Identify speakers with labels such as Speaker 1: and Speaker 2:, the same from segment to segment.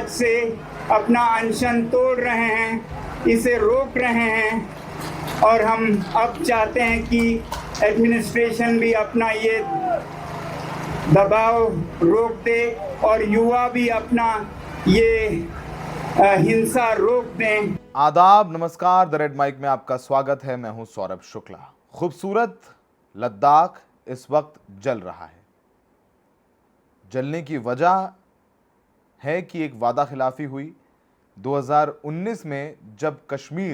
Speaker 1: आज से अपना अनशन तोड़ रहे हैं, इसे रोक रहे हैं और हम अब चाहते हैं कि एडमिनिस्ट्रेशन भी अपना ये दबाव रोक दे और युवा भी अपना ये हिंसा रोक दें।
Speaker 2: आदाब, नमस्कार। द रेड माइक में आपका स्वागत है। मैं हूं सौरभ शुक्ला। खूबसूरत लद्दाख इस वक्त जल रहा है। जलने की वजह है कि एक वादा खिलाफी हुई 2019 में, जब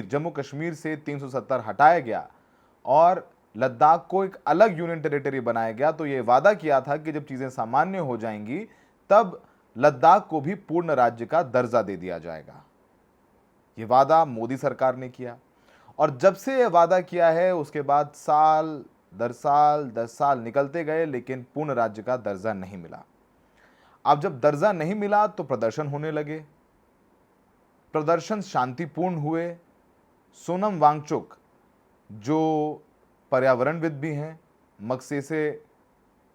Speaker 2: जम्मू कश्मीर से 370 हटाया गया और लद्दाख को एक अलग यूनियन टेरिटरी बनाया गया। तो यह वादा किया था कि जब चीजें सामान्य हो जाएंगी तब लद्दाख को भी पूर्ण राज्य का दर्जा दे दिया जाएगा। यह वादा मोदी सरकार ने किया और जब से यह वादा किया है उसके बाद साल दर साल 10 साल निकलते गए, लेकिन पूर्ण राज्य का दर्जा नहीं मिला। अब जब दर्जा नहीं मिला तो प्रदर्शन होने लगे। प्रदर्शन शांतिपूर्ण हुए। सोनम वांगचुक जो पर्यावरणविद भी हैं, मगसेसे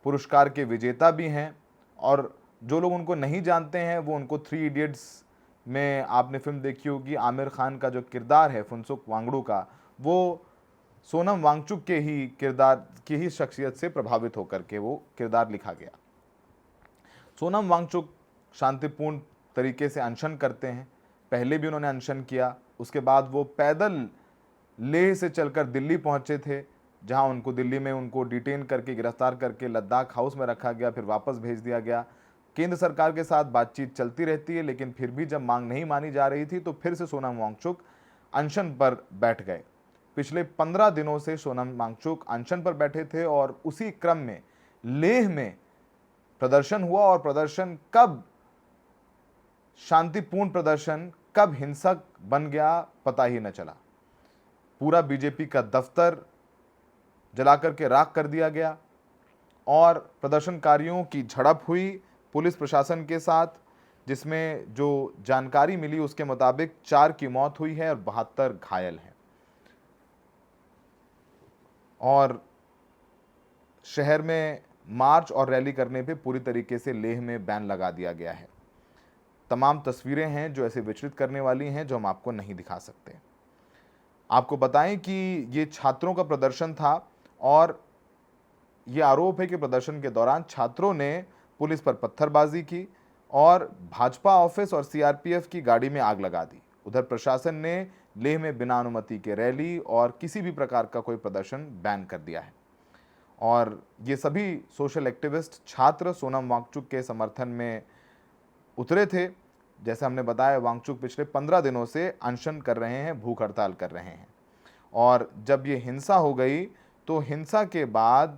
Speaker 2: पुरस्कार के विजेता भी हैं, और जो लोग उनको नहीं जानते हैं वो उनको 3 इडियट्स में आपने फिल्म देखी होगी, आमिर खान का जो किरदार है फुनसुक वांगडू का, वो सोनम वांगचुक के ही किरदार की ही शख्सियत से प्रभावित होकर के वो किरदार लिखा गया। सोनम वांगचुक शांतिपूर्ण तरीके से अनशन करते हैं। पहले भी उन्होंने अनशन किया, उसके बाद वो पैदल लेह से चलकर दिल्ली पहुंचे थे, जहां उनको दिल्ली में उनको डिटेन करके गिरफ्तार करके लद्दाख हाउस में रखा गया, फिर वापस भेज दिया गया। केंद्र सरकार के साथ बातचीत चलती रहती है, लेकिन फिर भी जब मांग नहीं मानी जा रही थी तो फिर से सोनम वांगचुक अनशन पर बैठ गए। पिछले 15 दिनों से सोनम वांगचुक अनशन पर बैठे थे और उसी क्रम में लेह में प्रदर्शन हुआ। और प्रदर्शन कब शांतिपूर्ण प्रदर्शन कब हिंसक बन गया पता ही न चला। पूरा बीजेपी का दफ्तर जलाकर के राख कर दिया गया और प्रदर्शनकारियों की झड़प हुई पुलिस प्रशासन के साथ, जिसमें जो जानकारी मिली उसके मुताबिक 4 की मौत हुई है और 72 घायल हैं। और शहर में मार्च और रैली करने पे पूरी तरीके से लेह में बैन लगा दिया गया है। तमाम तस्वीरें हैं जो ऐसे विचलित करने वाली हैं, जो हम आपको नहीं दिखा सकते। आपको बताएं कि ये छात्रों का प्रदर्शन था और ये आरोप है कि प्रदर्शन के दौरान छात्रों ने पुलिस पर पत्थरबाजी की और भाजपा ऑफिस और सीआरपीएफ की गाड़ी में आग लगा दी। उधर प्रशासन ने लेह में बिना अनुमति के रैली और किसी भी प्रकार का कोई प्रदर्शन बैन कर दिया है। और ये सभी सोशल एक्टिविस्ट छात्र सोनम वांगचुक के समर्थन में उतरे थे। जैसे हमने बताया, वांगचुक पिछले 15 दिनों से अनशन कर रहे हैं, भूख हड़ताल कर रहे हैं। और जब ये हिंसा हो गई तो हिंसा के बाद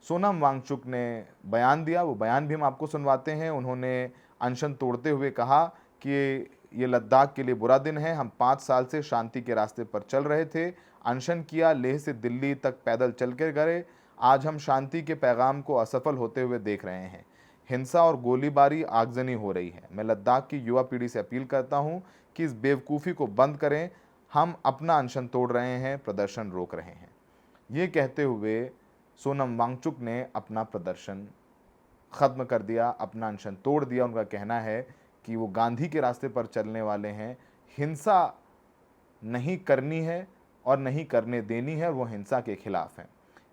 Speaker 2: सोनम वांगचुक ने बयान दिया। वो बयान भी हम आपको सुनवाते हैं। उन्होंने अनशन तोड़ते हुए कहा कि ये लद्दाख के लिए बुरा दिन है। हम 5 साल से शांति के रास्ते पर चल रहे थे, अनशन किया, लेह से दिल्ली तक पैदल चल कर गए। आज हम शांति के पैगाम को असफल होते हुए देख रहे हैं। हिंसा और गोलीबारी, आगजनी हो रही है। मैं लद्दाख की युवा पीढ़ी से अपील करता हूं कि इस बेवकूफ़ी को बंद करें। हम अपना अनशन तोड़ रहे हैं, प्रदर्शन रोक रहे हैं। ये कहते हुए सोनम वांगचुक ने अपना प्रदर्शन ख़त्म कर दिया, अपना अनशन तोड़ दिया। उनका कहना है कि वो गांधी के रास्ते पर चलने वाले हैं, हिंसा नहीं करनी है और नहीं करने देनी है, और वो हिंसा के खिलाफ हैं।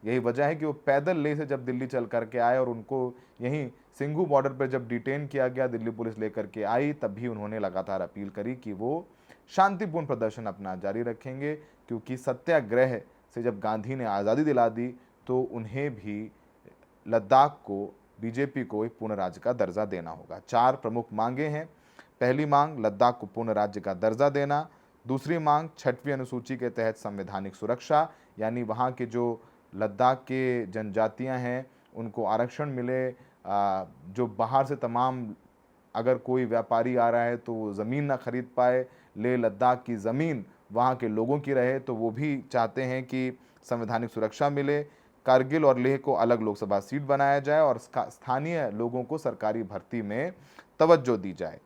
Speaker 2: यही वजह है कि वो पैदल लेह से जब दिल्ली चल करके आए और उनको यहीं सिंघू बॉर्डर पर जब डिटेन किया गया, दिल्ली पुलिस लेकर के आई, तब भी उन्होंने लगातार अपील करी कि वो शांतिपूर्ण प्रदर्शन अपना जारी रखेंगे, क्योंकि सत्याग्रह से जब गांधी ने आज़ादी दिला दी तो उन्हें भी लद्दाख को, बीजेपी को एक पूर्ण राज्य का दर्जा देना होगा। 4 प्रमुख मांगे हैं। पहली मांग लद्दाख को पूर्ण राज्य का दर्जा देना। दूसरी मांग 6वीं अनुसूची के तहत संवैधानिक सुरक्षा, यानी वहाँ के जो लद्दाख के जनजातियाँ हैं उनको आरक्षण मिले। जो बाहर से तमाम, अगर कोई व्यापारी आ रहा है तो वो ज़मीन ना खरीद पाए, लेह लद्दाख की ज़मीन वहाँ के लोगों की रहे, तो वो भी चाहते हैं कि संवैधानिक सुरक्षा मिले। कारगिल और लेह को अलग लोकसभा सीट बनाया जाए और स्थानीय लोगों को सरकारी भर्ती में तवज्जो दी जाए।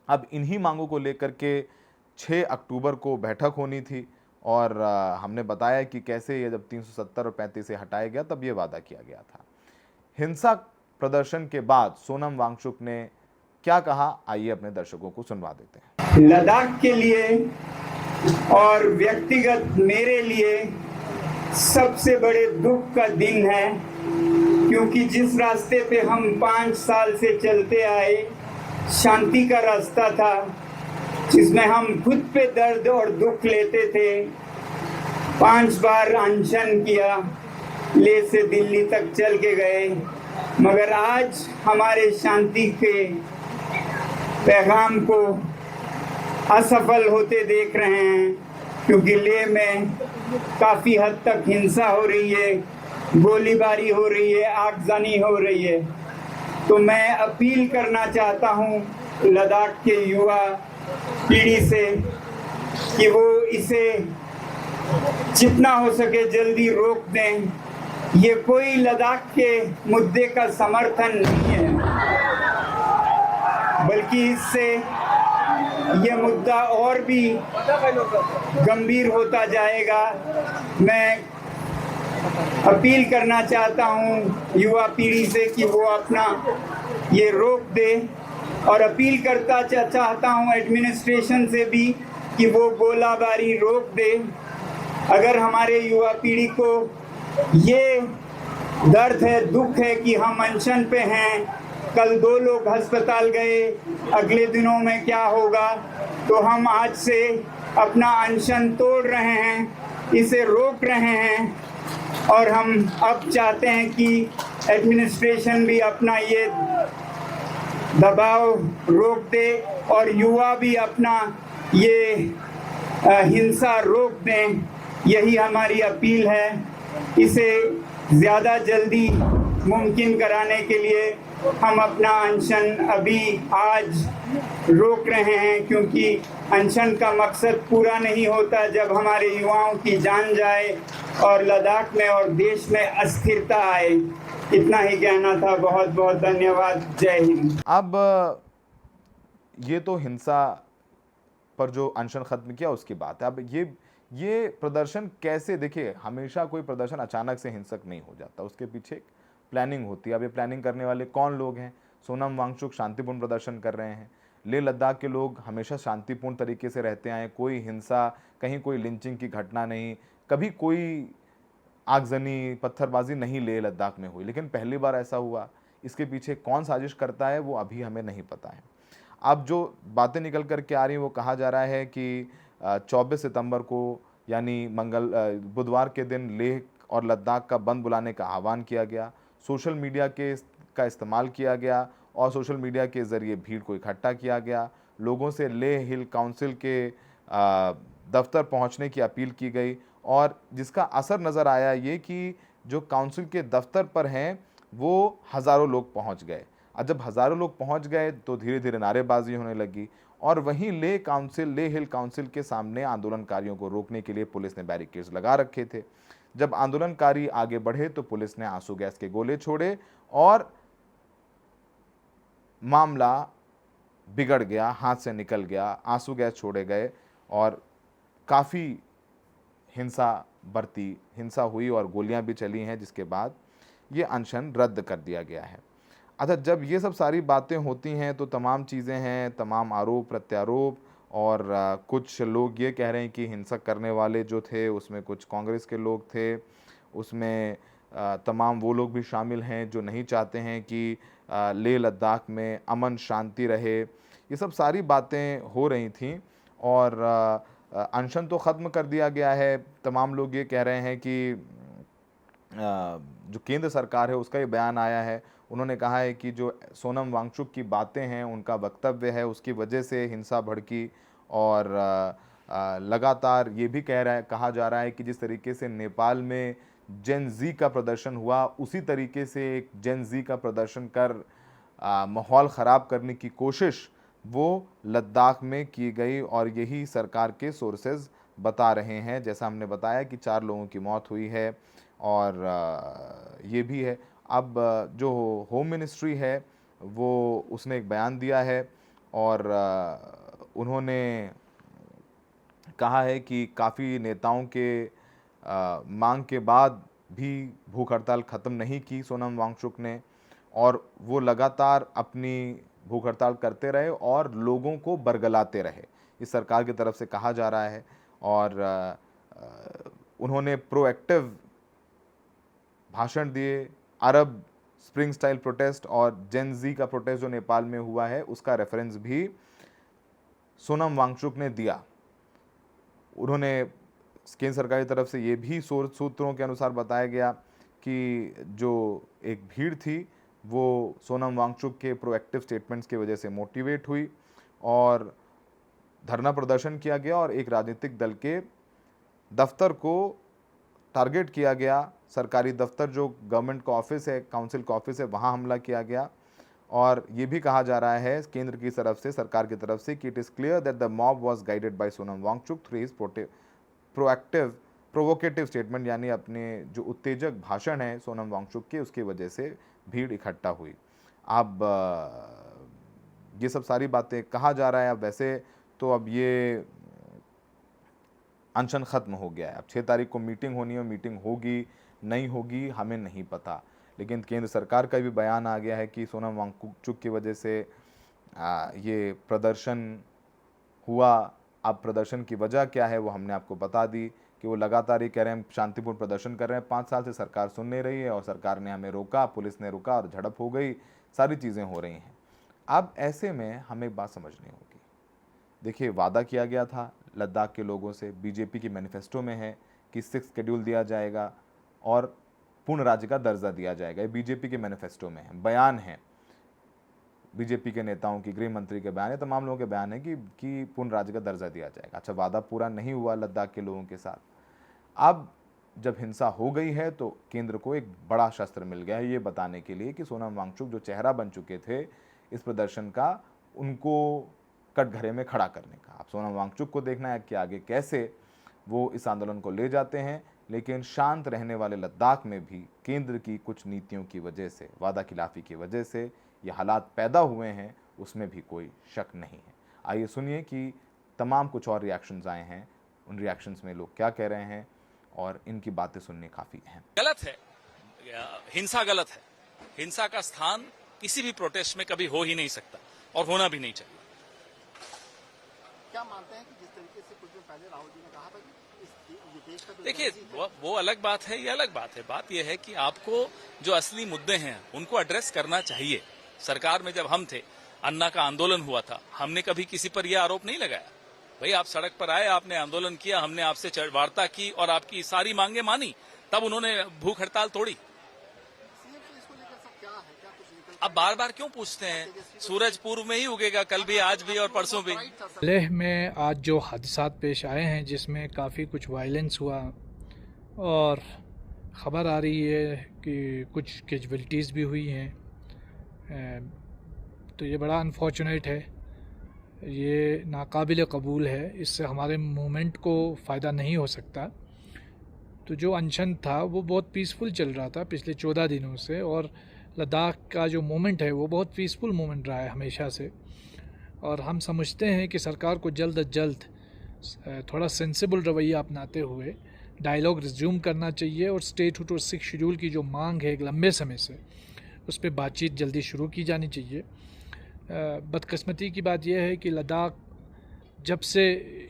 Speaker 2: अब इन्हीं मांगों को लेकर के 6 अक्टूबर को बैठक होनी थी और हमने बताया कि कैसे ये जब 370 और 35 से हटाया गया तब ये वादा किया गया था। हिंसा प्रदर्शन के बाद सोनम वांगचुक ने क्या कहा, आइए अपने दर्शकों को सुनवा देते हैं।
Speaker 1: लद्दाख के लिए और व्यक्तिगत मेरे लिए सबसे बड़े दुख का दिन है, क्योंकि जिस रास्ते पे हम 5 साल से चलते आए, शांति का रास्ता था, जिसमें हम खुद पे दर्द और दुख लेते थे। 5 बार अनशन किया, लेह से दिल्ली तक चल के गए, मगर आज हमारे शांति के पैगाम को असफल होते देख रहे हैं, क्योंकि लेह में काफ़ी हद तक हिंसा हो रही है, गोलीबारी हो रही है, आगजनी हो रही है। तो मैं अपील करना चाहता हूँ लद्दाख के युवा पीढ़ी से कि वो इसे जितना हो सके जल्दी रोक दें। ये कोई लद्दाख के मुद्दे का समर्थन नहीं है, बल्कि इससे ये मुद्दा और भी गंभीर होता जाएगा। मैं अपील करना चाहता हूँ युवा पीढ़ी से कि वो अपना ये रोक दे, और अपील करता चाहता हूँ एडमिनिस्ट्रेशन से भी कि वो गोलाबारी रोक दे। अगर हमारे युवा पीढ़ी को ये दर्द है, दुख है कि हम अनशन पे हैं, कल 2 लोग अस्पताल गए, अगले दिनों में क्या होगा, तो हम आज से अपना अनशन तोड़ रहे हैं, इसे रोक रहे हैं, और हम अब चाहते हैं कि एडमिनिस्ट्रेशन भी अपना ये दबाव रोक दे और युवा भी अपना ये हिंसा रोक दें। यही हमारी अपील है। इसे ज़्यादा जल्दी मुमकिन कराने के लिए हम अपना अनशन अभी आज रोक रहे हैं, क्योंकि अनशन का मकसद पूरा नहीं होता जब हमारे युवाओं की जान जाए और लद्दाख में और देश में अस्थिरता आए। इतना ही कहना था। बहुत बहुत धन्यवाद। जय हिंद।
Speaker 2: अब ये तो हिंसा पर जो अनशन खत्म किया उसकी बात है। अब ये प्रदर्शन कैसे, देखिए हमेशा कोई प्रदर्शन अचानक से हिंसक नहीं हो जाता, उसके पीछे एक प्लानिंग होती है। अब ये प्लानिंग करने वाले कौन लोग हैं? सोनम वांगचुक शांतिपूर्ण प्रदर्शन कर रहे हैं। लेह लद्दाख के लोग हमेशा शांतिपूर्ण तरीके से रहते आए, कोई हिंसा, कहीं कोई लिंचिंग की घटना नहीं, कभी कोई आगजनी पत्थरबाजी नहीं लेह लद्दाख में हुई, लेकिन पहली बार ऐसा हुआ। इसके पीछे कौन साजिश करता है वो अभी हमें नहीं पता है। अब जो बातें निकल कर के आ रही हैं वो कहा जा रहा है कि 24 सितंबर को यानी बुधवार के दिन लेह और लद्दाख का बंद बुलाने का आह्वान किया गया। सोशल मीडिया का इस्तेमाल किया गया और सोशल मीडिया के ज़रिए भीड़ को इकट्ठा किया गया। लोगों से लेह हिल काउंसिल के दफ्तर पहुंचने की अपील की गई और जिसका असर नज़र आया ये कि जो काउंसिल के दफ्तर पर हैं वो हज़ारों लोग पहुंच गए। और जब हज़ारों लोग पहुंच गए तो धीरे धीरे नारेबाजी होने लगी और वहीं लेह हिल काउंसिल के सामने आंदोलनकारियों को रोकने के लिए पुलिस ने बैरिकेड्स लगा रखे थे। जब आंदोलनकारी आगे बढ़े तो पुलिस ने आंसू गैस के गोले छोड़े और मामला बिगड़ गया, हाथ से निकल गया, आंसू गैस छोड़े गए और काफ़ी हिंसा हुई और गोलियां भी चली हैं, जिसके बाद ये अनशन रद्द कर दिया गया है। अच्छा, जब ये सब सारी बातें होती हैं तो तमाम चीज़ें हैं, तमाम आरोप प्रत्यारोप और कुछ लोग ये कह रहे हैं कि हिंसक करने वाले जो थे उसमें कुछ कांग्रेस के लोग थे, उसमें तमाम वो लोग भी शामिल हैं जो नहीं चाहते हैं कि लेह लद्दाख में अमन शांति रहे। ये सब सारी बातें हो रही थीं और अनशन तो ख़त्म कर दिया गया है। तमाम लोग ये कह रहे हैं कि जो केंद्र सरकार है उसका ये बयान आया है, उन्होंने कहा है कि जो सोनम वांगचुक की बातें हैं, उनका वक्तव्य है, उसकी वजह से हिंसा भड़की और लगातार ये भी कहा जा रहा है कि जिस तरीके से नेपाल में जेन ज़ी का प्रदर्शन हुआ, उसी तरीके से एक जेन ज़ी का प्रदर्शन कर माहौल ख़राब करने की कोशिश वो लद्दाख में की गई और यही सरकार के सोर्सेज बता रहे हैं। जैसा हमने बताया कि 4 लोगों की मौत हुई है और ये भी है। अब जो होम मिनिस्ट्री है वो उसने एक बयान दिया है और उन्होंने कहा है कि काफ़ी नेताओं के मांग के बाद भी भूख हड़ताल ख़त्म नहीं की सोनम वांगचुक ने और वो लगातार अपनी भूख हड़ताल करते रहे और लोगों को बरगलाते रहे, इस सरकार की तरफ से कहा जा रहा है। और उन्होंने प्रोएक्टिव भाषण दिए। अरब स्प्रिंग स्टाइल प्रोटेस्ट और जेन जी का प्रोटेस्ट जो नेपाल में हुआ है उसका रेफरेंस भी सोनम वांगचुक ने दिया। उन्होंने केंद्र सरकार की तरफ से ये भी सूत्रों के अनुसार बताया गया कि जो एक भीड़ थी वो सोनम वांगचुक के प्रोएक्टिव स्टेटमेंट्स की वजह से मोटिवेट हुई और धरना प्रदर्शन किया गया और एक राजनीतिक दल के दफ्तर को टारगेट किया गया। सरकारी दफ्तर जो गवर्नमेंट का ऑफिस है, काउंसिल का ऑफिस है, वहाँ हमला किया गया। और ये भी कहा जा रहा है केंद्र की तरफ से, सरकार की तरफ से, कि it is clear that the mob was guided by Sonam Wangchuk through his provocative statement, यानी अपने जो उत्तेजक भाषण है सोनम वांगचुक के, उसकी वजह से भीड़ इकट्ठा हुई। अब ये सब सारी बातें कहा जा रहा है। अब वैसे तो अब ये अनशन ख़त्म हो गया है। अब 6 तारीख को मीटिंग होनी है, मीटिंग होगी नहीं होगी हमें नहीं पता, लेकिन केंद्र सरकार का भी बयान आ गया है कि सोनम वांगचुक की वजह से ये प्रदर्शन हुआ। अब प्रदर्शन की वजह क्या है वो हमने आपको बता दी कि वो लगातार ये कह रहे हैं शांतिपूर्ण प्रदर्शन कर रहे हैं, 5 साल से सरकार सुन नहीं रही है और सरकार ने हमें रोका, पुलिस ने रोका और झड़प हो गई, सारी चीज़ें हो रही हैं। अब ऐसे में हमें एक बात समझनी होगी। देखिए, वादा किया गया था लद्दाख के लोगों से, बीजेपी की मैनिफेस्टो में है कि 6 शेड्यूल दिया जाएगा और पूर्ण राज्य का दर्जा दिया जाएगा। ये बीजेपी के मैनिफेस्टो में है, बयान है, बीजेपी के नेताओं की, गृह मंत्री के बयान है, तमाम लोगों के बयान है कि पूर्ण राज्य का दर्जा दिया जाएगा। अच्छा, वादा पूरा नहीं हुआ लद्दाख के लोगों के साथ। अब जब हिंसा हो गई है तो केंद्र को एक बड़ा शस्त्र मिल गया है ये बताने के लिए कि सोनम वांगचुक जो चेहरा बन चुके थे इस प्रदर्शन का, उनको कटघरे में खड़ा करने का। अब सोनम वांगचुक को देखना है कि आगे कैसे वो इस आंदोलन को ले जाते हैं। लेकिन शांत रहने वाले लद्दाख में भी केंद्र की कुछ नीतियों की वजह से, वादा खिलाफी की वजह से ये हालात पैदा हुए हैं, उसमें भी कोई शक नहीं है। आइए सुनिए कि तमाम कुछ और रिएक्शंस आए हैं, उन रिएक्शंस में लोग क्या कह रहे हैं और इनकी बातें सुननी काफ़ी अहम।
Speaker 3: गलत है, हिंसा गलत है। हिंसा का स्थान किसी भी प्रोटेस्ट में कभी हो ही नहीं सकता और होना भी नहीं चाहिए।
Speaker 4: क्या मानते हैं कि जिस तरीके से कुछ दिन पहले राहुल जी ने कहा था कि ये देश का,
Speaker 3: देखिए, वो अलग बात है, ये अलग बात है। बात यह है कि आपको जो असली मुद्दे हैं उनको एड्रेस करना चाहिए। सरकार में जब हम थे, अन्ना का आंदोलन हुआ था, हमने कभी किसी पर यह आरोप नहीं लगाया, भाई आप सड़क पर आए, आपने आंदोलन किया, हमने आपसे वार्ता की और आपकी सारी मांगे मानी, तब उन्होंने भूख हड़ताल तोड़ी। अब बार बार क्यों पूछते हैं? सूरज पूर्व में ही उगेगा, कल भी, आज भी और परसों भी।
Speaker 5: लेह में आज जो हादसात पेश आए हैं जिसमें काफ़ी कुछ वायलेंस हुआ और ख़बर आ रही है कि कुछ कैजुअल्टीज़ भी हुई हैं, तो ये बड़ा अनफॉर्चुनेट है, ये नाकाबिल कबूल है। इससे हमारे मूवमेंट को फ़ायदा नहीं हो सकता। तो जो अनशन था वो बहुत पीसफुल चल रहा था पिछले 14 दिनों से, और लद्दाख का जो मूवमेंट है वो बहुत पीसफुल मूवमेंट रहा है हमेशा से। और हम समझते हैं कि सरकार को जल्द अज जल्द थोड़ा सेंसिबल रवैया अपनाते हुए डायलॉग रिज्यूम करना चाहिए और स्टेटहुड और 6 शेड्यूल की जो मांग है एक लंबे समय से, उस पर बातचीत जल्दी शुरू की जानी चाहिए। बदकिस्मती की बात यह है कि लद्दाख जब से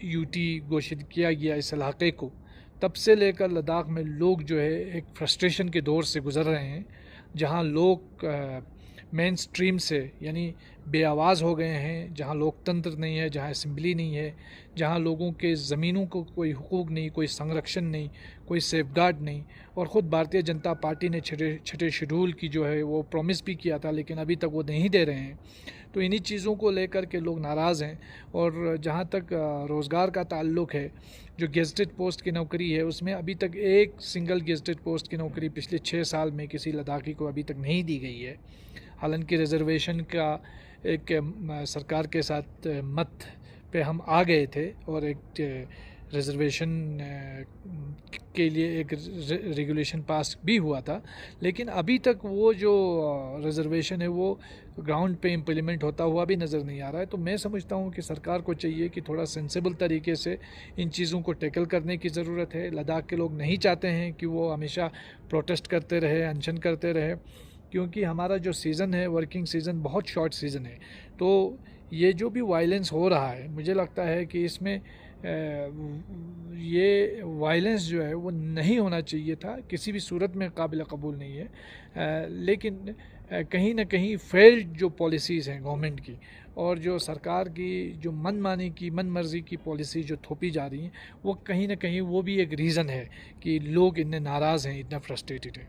Speaker 5: यूटी घोषित किया गया इस इलाके को, तब से लेकर लद्दाख में लोग जो है एक फ्रस्ट्रेशन के दौर से गुज़र रहे हैं, जहां लोग मेन स्ट्रीम से यानी बेआवाज़ हो गए हैं, जहां लोकतंत्र नहीं है, जहां असेंबली नहीं है, जहां लोगों के ज़मीनों को कोई हुकूक नहीं, कोई संरक्षण नहीं, कोई सेफगार्ड नहीं। और ख़ुद भारतीय जनता पार्टी ने छठे शेड्यूल की जो है वो प्रॉमिस भी किया था, लेकिन अभी तक वो नहीं दे रहे हैं। तो इन्हीं चीज़ों को लेकर के लोग नाराज़ हैं। और जहाँ तक रोज़गार का ताल्लुक़ है, जो गेजेटेड पोस्ट की नौकरी है उसमें अभी तक एक सिंगल गेजेटेड पोस्ट की नौकरी पिछले 6 साल में किसी लद्दाखी को अभी तक नहीं दी गई है। हालांकि रिजर्वेशन का एक सरकार के साथ मत पे हम आ गए थे और एक रिजर्वेशन के लिए एक रेगुलेशन पास भी हुआ था, लेकिन अभी तक वो जो रिजर्वेशन है वो ग्राउंड पे इम्प्लीमेंट होता हुआ भी नज़र नहीं आ रहा है। तो मैं समझता हूँ कि सरकार को चाहिए कि थोड़ा सेंसिबल तरीके से इन चीज़ों को टैकल करने की ज़रूरत है। लद्दाख के लोग नहीं चाहते हैं कि वो हमेशा प्रोटेस्ट करते रहे, अनशन करते रहे। क्योंकि हमारा जो सीज़न है, वर्किंग सीज़न बहुत शॉर्ट सीज़न है। तो ये जो भी वायलेंस हो रहा है, मुझे लगता है कि इसमें ये वायलेंस जो है वो नहीं होना चाहिए था, किसी भी सूरत में काबिल कबूल नहीं है। लेकिन कहीं ना कहीं फेल्ड जो पॉलिसीज़ हैं गवर्नमेंट की और जो सरकार की जो मनमानी की, मन मर्जी की पॉलिसी जो थोपी जा रही हैं, वो कहीं ना कहीं वो भी एक रीज़न है कि लोग इतने नाराज़ हैं, इतना फ्रस्ट्रेटेड हैं।